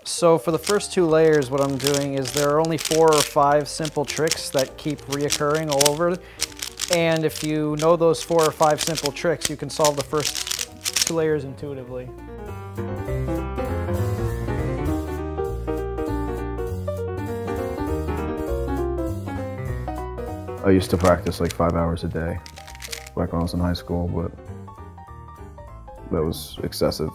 So for the first 2 layers, what I'm doing is there are only 4 or 5 simple tricks that keep reoccurring all over. And if you know those 4 or 5 simple tricks, you can solve the first 2 layers intuitively. I used to practice like 5 hours a day back when I was in high school, but that was excessive.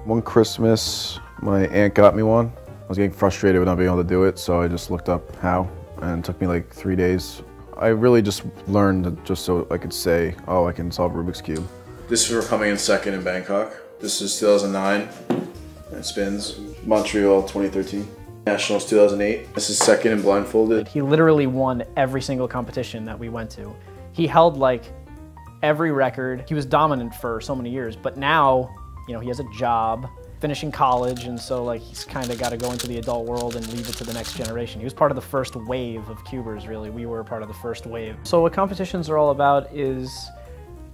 One Christmas, my aunt got me one. I was getting frustrated with not being able to do it, so I just looked up how, and it took me like 3 days. I really just learned just so I could say, oh, I can solve Rubik's Cube. This is for coming in second in Bangkok. This is 2009, and it spins. Montreal 2013. Nationals 2008. This is second in blindfolded. He literally won every single competition that we went to. He held like every record. He was dominant for so many years, but now, you know, he has a job, finishing college, and so like he's kind of got to go into the adult world and leave it to the next generation. He was part of the first wave of cubers, really. We were part of the first wave. So what competitions are all about is,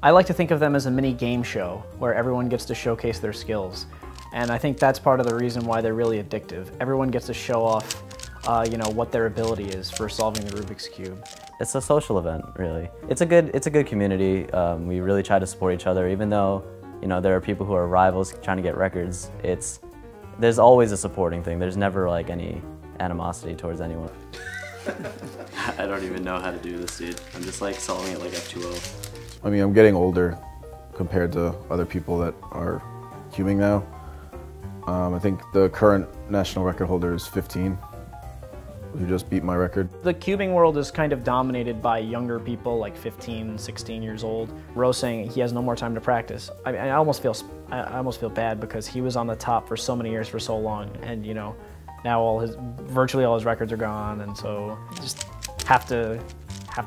I like to think of them as a mini game show where everyone gets to showcase their skills. And I think that's part of the reason why they're really addictive. Everyone gets to show off, you know, what their ability is for solving the Rubik's Cube. It's a social event, really. It's a good community. We really try to support each other, even though, you know, there are people who are rivals trying to get records. There's always a supporting thing. There's never like any animosity towards anyone. I don't even know how to do this, dude. I'm just like solving it like F2O. I mean, I'm getting older compared to other people that are cubing now. I think the current national record holder is 15, who just beat my record. The cubing world is kind of dominated by younger people, like 15, 16 years old. Rowe saying he has no more time to practice. I mean, I almost feel bad because he was on the top for so many years for so long, and you know, now virtually all his records are gone, and so you just have to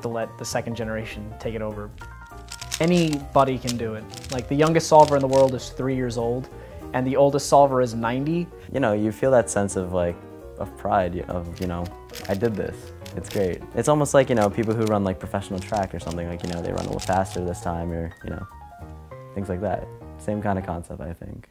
let the second generation take it over. Anybody can do it. Like the youngest solver in the world is 3 years old, and the oldest solver is 90. You know, you feel that sense of like, of pride of, you know, I did this. It's great. It's almost like, you know, people who run like professional track or something, like, you know, they run a little faster this time, or, you know, things like that. Same kind of concept, I think.